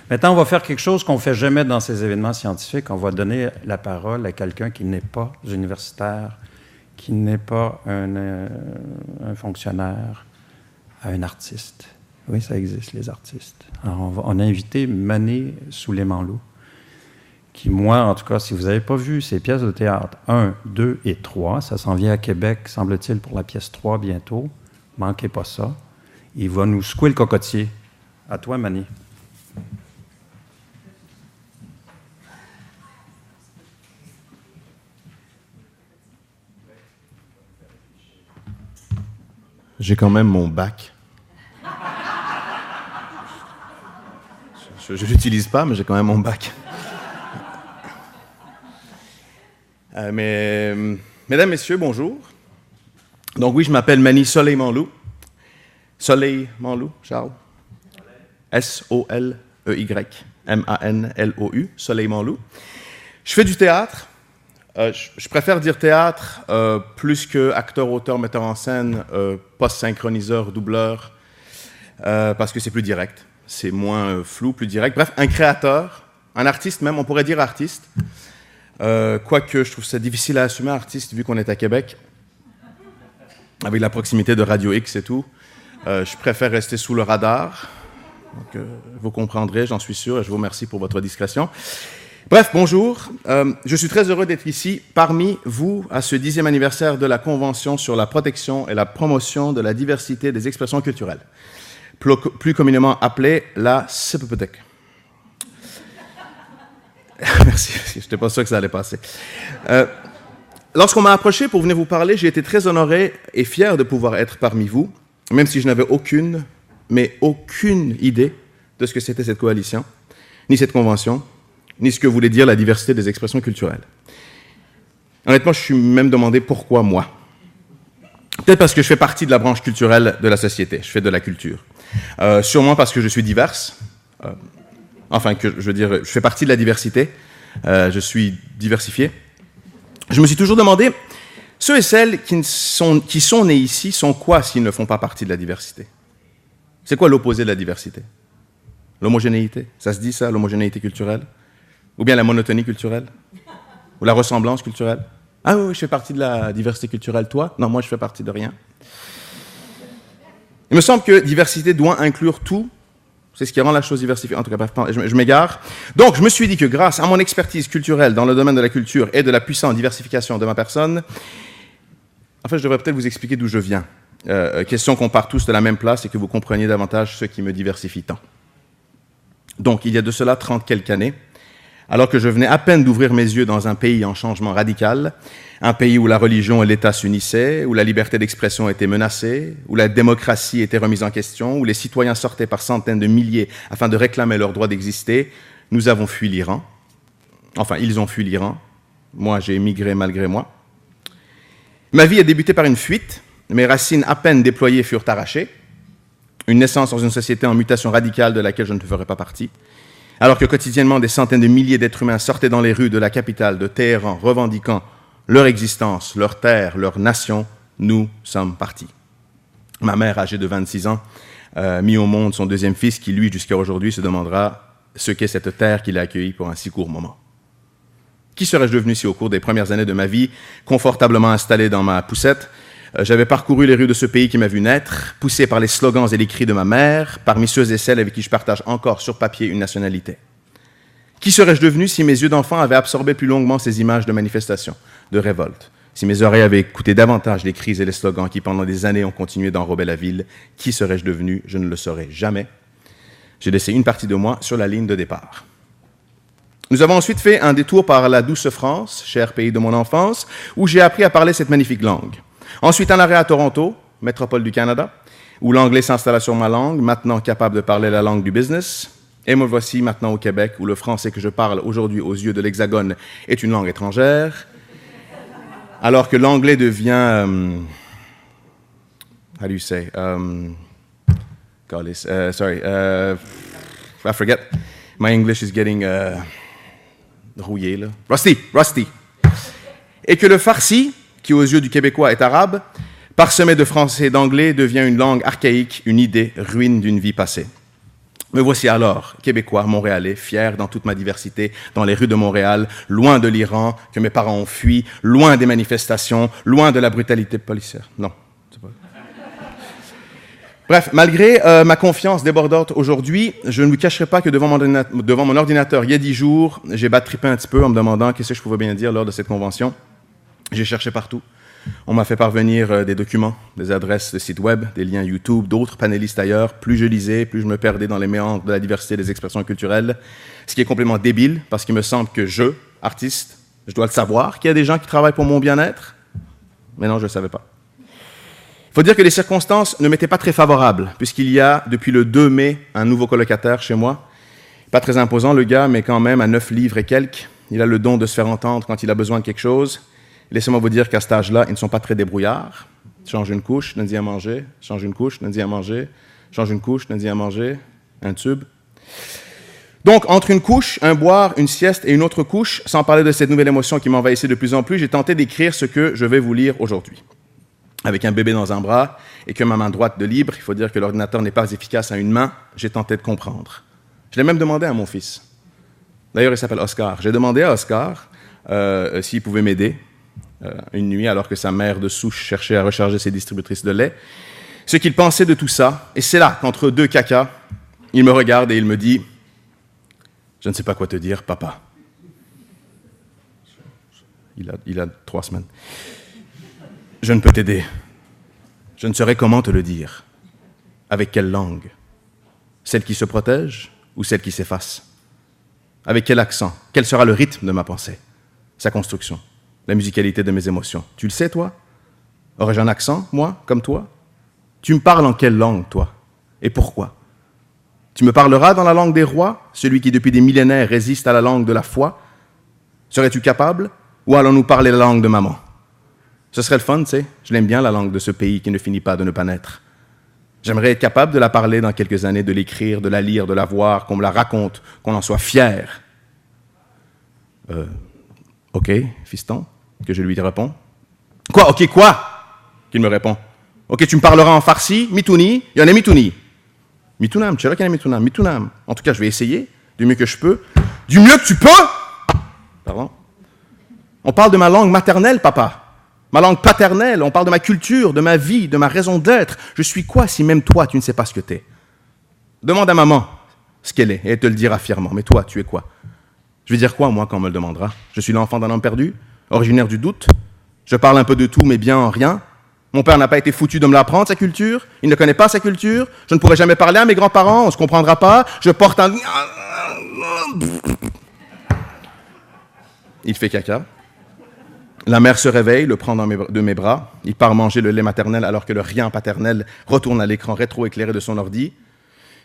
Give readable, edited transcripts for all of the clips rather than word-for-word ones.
Maintenant, on va faire quelque chose qu'on ne fait jamais dans ces événements scientifiques. On va donner la parole à quelqu'un qui n'est pas universitaire, qui n'est pas un fonctionnaire, à un artiste. Oui, ça existe, les artistes. Alors, on a invité Mané Souleimanlou, qui, moi, en tout cas, si vous n'avez pas vu ses pièces de théâtre 1, 2 et 3, ça s'en vient à Québec, semble-t-il, pour la pièce 3 bientôt. Manquez pas ça. Il va nous secouer le cocotier. À toi, Mané. J'ai quand même mon bac. Je ne l'utilise pas, mais j'ai quand même mon bac. Mesdames, Messieurs, bonjour. Donc oui, je m'appelle Mani Souleimanlou. Souleimanlou, Charles. S-O-L-E-Y-M-A-N-L-O-U, Souleimanlou. Je fais du théâtre. Je préfère dire théâtre plus que acteur, auteur, metteur en scène, post-synchroniseur, doubleur, parce que c'est plus direct, c'est moins flou, plus direct. Bref, un créateur, un artiste même, on pourrait dire artiste, quoique je trouve ça difficile à assumer artiste vu qu'on est à Québec, avec la proximité de Radio X et tout. Je préfère rester sous le radar, donc vous comprendrez, j'en suis sûr, et je vous remercie pour votre discrétion. Bref, bonjour. Je suis très heureux d'être ici parmi vous à ce 10e anniversaire de la Convention sur la protection et la promotion de la diversité des expressions culturelles, plus communément appelée la CPPTEC. Merci, je n'étais pas sûr que ça allait passer. Lorsqu'on m'a approché pour venir vous parler, j'ai été très honoré et fier de pouvoir être parmi vous, même si je n'avais aucune idée de ce que c'était cette coalition, ni cette convention, ni ce que voulait dire la diversité des expressions culturelles. Honnêtement, je suis même demandé pourquoi moi. Peut-être parce que je fais partie de la branche culturelle de la société, je fais de la culture. Sûrement parce que je suis diverse, je fais partie de la diversité, je suis diversifié. Je me suis toujours demandé, ceux et celles qui sont nés ici sont quoi s'ils ne font pas partie de la diversité? C'est quoi l'opposé de la diversité? L'homogénéité, ça se dit ça, l'homogénéité culturelle? Ou bien la monotonie culturelle? Ou la ressemblance culturelle? Ah oui, je fais partie de la diversité culturelle, toi? Non, moi je fais partie de rien. Il me semble que diversité doit inclure tout. C'est ce qui rend la chose diversifiée. En tout cas, bref, je m'égare. Donc, je me suis dit que grâce à mon expertise culturelle dans le domaine de la culture et de la puissante diversification de ma personne, en fait, je devrais peut-être vous expliquer d'où je viens. Question qu'on part tous de la même place et que vous compreniez davantage ce qui me diversifie tant. Donc, il y a de cela 30 quelques années, alors que je venais à peine d'ouvrir mes yeux dans un pays en changement radical, un pays où la religion et l'État s'unissaient, où la liberté d'expression était menacée, où la démocratie était remise en question, où les citoyens sortaient par centaines de milliers afin de réclamer leur droit d'exister, nous avons fui l'Iran. Enfin, ils ont fui l'Iran. Moi, j'ai émigré malgré moi. Ma vie a débuté par une fuite. Mes racines à peine déployées furent arrachées. Une naissance dans une société en mutation radicale de laquelle je ne ferais pas partie. Alors que quotidiennement, des centaines de milliers d'êtres humains sortaient dans les rues de la capitale de Téhéran, revendiquant leur existence, leur terre, leur nation, nous sommes partis. Ma mère, âgée de 26 ans, mit au monde son deuxième fils qui, lui, jusqu'à aujourd'hui, se demandera ce qu'est cette terre qu'il a accueillie pour un si court moment. Qui serais-je devenu si, au cours des premières années de ma vie, confortablement installé dans ma poussette, j'avais parcouru les rues de ce pays qui m'a vu naître, poussé par les slogans et les cris de ma mère, parmi ceux et celles avec qui je partage encore sur papier une nationalité? Qui serais-je devenu si mes yeux d'enfant avaient absorbé plus longuement ces images de manifestations, de révoltes? Si mes oreilles avaient écouté davantage les cris et les slogans qui, pendant des années, ont continué d'enrober la ville, qui serais-je devenu? Je ne le saurais jamais. J'ai laissé une partie de moi sur la ligne de départ. Nous avons ensuite fait un détour par la douce France, cher pays de mon enfance, où j'ai appris à parler cette magnifique langue. Ensuite, un arrêt à Toronto, métropole du Canada, où l'anglais s'installa sur ma langue, maintenant capable de parler la langue du business. Et me voici maintenant au Québec, où le français que je parle aujourd'hui aux yeux de l'Hexagone est une langue étrangère, alors que l'anglais devient... how do you say? I forget. My English is getting... rouillé, là. Rusty. Et que le farsi, qui aux yeux du Québécois est arabe, parsemé de français et d'anglais, devient une langue archaïque, une idée, ruine d'une vie passée. Me voici alors, Québécois, Montréalais, fier dans toute ma diversité, dans les rues de Montréal, loin de l'Iran que mes parents ont fui, loin des manifestations, loin de la brutalité policière. Non, c'est pas... Bref, malgré ma confiance débordante aujourd'hui, je ne vous cacherai pas que devant mon ordinateur, il y a 10 jours, j'ai battrippé un petit peu en me demandant qu'est-ce que je pouvais bien dire lors de cette convention. J'ai cherché partout. On m'a fait parvenir des documents, des adresses de sites web, des liens YouTube, d'autres panélistes ailleurs. Plus je lisais, plus je me perdais dans les méandres de la diversité des expressions culturelles, ce qui est complètement débile, parce qu'il me semble que je, artiste, je dois le savoir, qu'il y a des gens qui travaillent pour mon bien-être. Mais non, je ne le savais pas. Il faut dire que les circonstances ne m'étaient pas très favorables, puisqu'il y a, depuis le 2 mai, un nouveau colocataire chez moi. Pas très imposant, le gars, mais quand même à 9 livres et quelques. Il a le don de se faire entendre quand il a besoin de quelque chose. Laissez-moi vous dire qu'à cet âge-là, ils ne sont pas très débrouillards. Change une couche, donne-y à manger. Change une couche, donne-y à manger. Change une couche, donne-y à manger. Un tube. Donc, entre une couche, un boire, une sieste et une autre couche, sans parler de cette nouvelle émotion qui m'envahissait de plus en plus, j'ai tenté d'écrire ce que je vais vous lire aujourd'hui. Avec un bébé dans un bras et que ma main droite de libre, il faut dire que l'ordinateur n'est pas efficace à une main, j'ai tenté de comprendre. Je l'ai même demandé à mon fils. D'ailleurs, il s'appelle Oscar. J'ai demandé à Oscar s'il pouvait m'aider une nuit, alors que sa mère de souche cherchait à recharger ses distributrices de lait, ce qu'il pensait de tout ça. Et c'est là qu'entre deux cacas, il me regarde et il me dit « Je ne sais pas quoi te dire, papa. » Il a 3 semaines. « Je ne peux t'aider. Je ne saurais comment te le dire. Avec quelle langue? Celle qui se protège ou celle qui s'efface? Avec quel accent? Quel sera le rythme de ma pensée? Sa construction? La musicalité de mes émotions. Tu le sais, toi? Aurais-je un accent, moi, comme toi? Tu me parles en quelle langue, toi? Et pourquoi? Tu me parleras dans la langue des rois, celui qui depuis des millénaires résiste à la langue de la foi? Serais-tu capable? Ou allons-nous parler la langue de maman? Ce serait le fun, tu sais. Je l'aime bien, la langue de ce pays qui ne finit pas de ne pas naître. J'aimerais être capable de la parler dans quelques années, de l'écrire, de la lire, de la voir, qu'on me la raconte, qu'on en soit fier. OK, fiston, que je lui réponds. Quoi? OK, quoi? Qu'il me répond. OK, tu me parleras en farsi, mitouni, il y en a mitouni. Mitunam, tu sais qu'il y en a mitunam, mitunam. En tout cas, je vais essayer, du mieux que je peux. Du mieux que tu peux? Pardon? On parle de ma langue maternelle, papa. Ma langue paternelle, on parle de ma culture, de ma vie, de ma raison d'être. Je suis quoi si même toi, tu ne sais pas ce que t'es? Demande à maman ce qu'elle est, et elle te le dira fièrement. Mais toi, tu es quoi? Je vais dire quoi, moi, quand on me le demandera? Je suis l'enfant d'un homme perdu, originaire du doute. Je parle un peu de tout, mais bien en rien. Mon père n'a pas été foutu de me l'apprendre, sa culture. Il ne connaît pas sa culture. Je ne pourrai jamais parler à mes grands-parents, on ne se comprendra pas. Je porte un... Il fait caca. La mère se réveille, le prend de mes bras. Il part manger le lait maternel alors que le rien paternel retourne à l'écran rétro-éclairé de son ordi.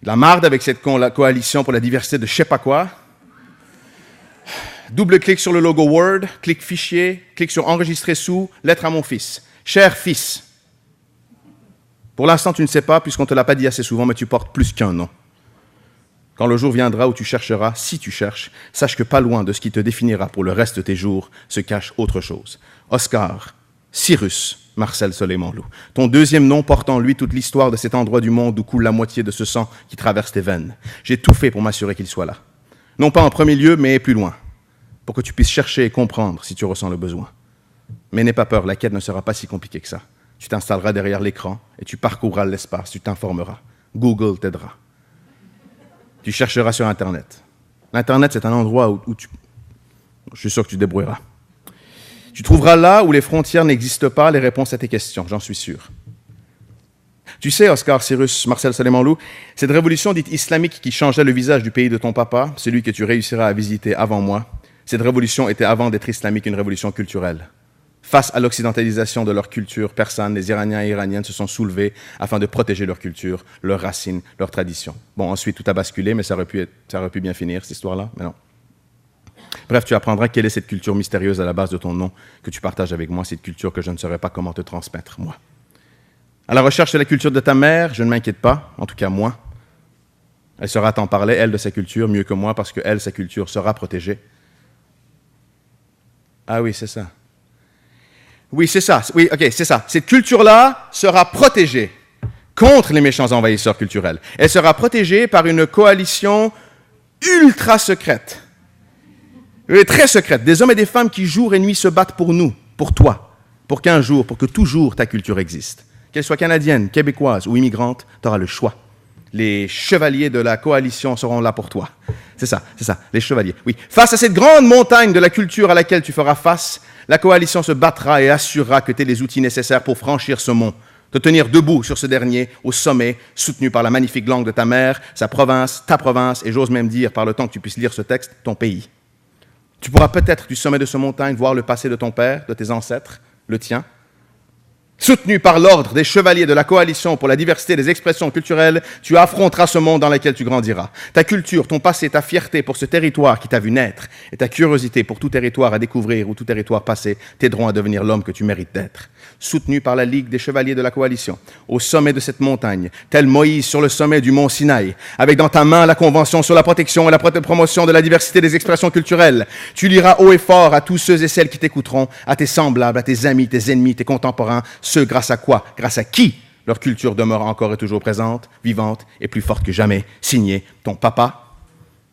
La marde avec cette coalition pour la diversité de je sais pas quoi. Double-clic sur le logo Word, clic fichier, clic sur enregistrer sous, lettre à mon fils. Cher fils, pour l'instant tu ne sais pas puisqu'on ne te l'a pas dit assez souvent, mais tu portes plus qu'un nom. Quand le jour viendra où tu chercheras, si tu cherches, sache que pas loin de ce qui te définira pour le reste de tes jours se cache autre chose. Oscar, Cyrus, Marcel Soleil-Montloup. Ton deuxième nom porte en lui toute l'histoire de cet endroit du monde où coule la moitié de ce sang qui traverse tes veines. J'ai tout fait pour m'assurer qu'il soit là. Non pas en premier lieu, mais plus loin, pour que tu puisses chercher et comprendre si tu ressens le besoin. Mais n'aie pas peur, la quête ne sera pas si compliquée que ça. Tu t'installeras derrière l'écran et tu parcourras l'espace, tu t'informeras. Google t'aidera. Tu chercheras sur Internet. L'Internet, c'est un endroit où tu... Je suis sûr que tu te débrouilleras. Tu trouveras là où les frontières n'existent pas les réponses à tes questions, j'en suis sûr. Tu sais, Oscar, Cyrus, Marcel Soleil-Montloup, cette révolution dite islamique qui changeait le visage du pays de ton papa, celui que tu réussiras à visiter avant moi, cette révolution était avant d'être islamique une révolution culturelle. Face à l'occidentalisation de leur culture persane, les Iraniens et Iraniennes se sont soulevés afin de protéger leur culture, leurs racines, leurs traditions. Bon, ensuite, tout a basculé, mais ça aurait pu bien finir, cette histoire-là, mais non. Bref, tu apprendras quelle est cette culture mystérieuse à la base de ton nom que tu partages avec moi, cette culture que je ne saurais pas comment te transmettre, moi. À la recherche de la culture de ta mère, je ne m'inquiète pas, en tout cas moi. Elle saura t'en parler, elle, de sa culture, mieux que moi, parce que elle, sa culture, sera protégée. Ah oui, c'est ça. Oui, c'est ça. Oui, OK, c'est ça. Cette culture-là sera protégée. contre les méchants envahisseurs culturels. Elle sera protégée par une coalition ultra secrète, très secrète, des hommes et des femmes qui jour et nuit se battent pour nous, pour toi, pour qu'un jour, pour que toujours ta culture existe. Qu'elle soit canadienne, québécoise ou immigrante, tu auras le choix. Les chevaliers de la coalition seront là pour toi. C'est ça, les chevaliers. Oui. Face à cette grande montagne de la culture à laquelle tu feras face, la coalition se battra et assurera que tu aies les outils nécessaires pour franchir ce mont, te tenir debout sur ce dernier, au sommet, soutenu par la magnifique langue de ta mère, sa province, ta province, et j'ose même dire, par le temps que tu puisses lire ce texte, ton pays. Tu pourras peut-être, du sommet de ce montagne, voir le passé de ton père, de tes ancêtres, le tien. Soutenu par l'ordre des chevaliers de la coalition pour la diversité des expressions culturelles, tu affronteras ce monde dans lequel tu grandiras. Ta culture, ton passé, ta fierté pour ce territoire qui t'a vu naître, et ta curiosité pour tout territoire à découvrir ou tout territoire passé t'aideront à devenir l'homme que tu mérites d'être. Soutenu par la Ligue des chevaliers de la coalition, au sommet de cette montagne, tel Moïse sur le sommet du mont Sinaï, avec dans ta main la Convention sur la protection et la promotion de la diversité des expressions culturelles, tu liras haut et fort à tous ceux et celles qui t'écouteront, à tes semblables, à tes amis, tes ennemis, tes contemporains, ceux grâce à quoi, grâce à qui leur culture demeure encore et toujours présente, vivante et plus forte que jamais. Signé ton papa.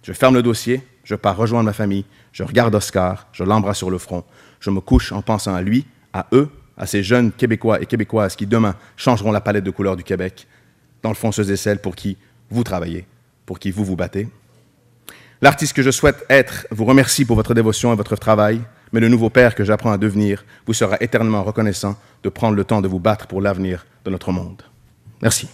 Je ferme le dossier, je pars rejoindre ma famille, je regarde Oscar, je l'embrasse sur le front, je me couche en pensant à lui, à eux, à ces jeunes Québécois et Québécoises qui demain changeront la palette de couleurs du Québec, dans le fond ceux et celles pour qui vous travaillez, pour qui vous vous battez. L'artiste que je souhaite être vous remercie pour votre dévotion et votre travail, mais le nouveau père que j'apprends à devenir vous sera éternellement reconnaissant de prendre le temps de vous battre pour l'avenir de notre monde. Merci.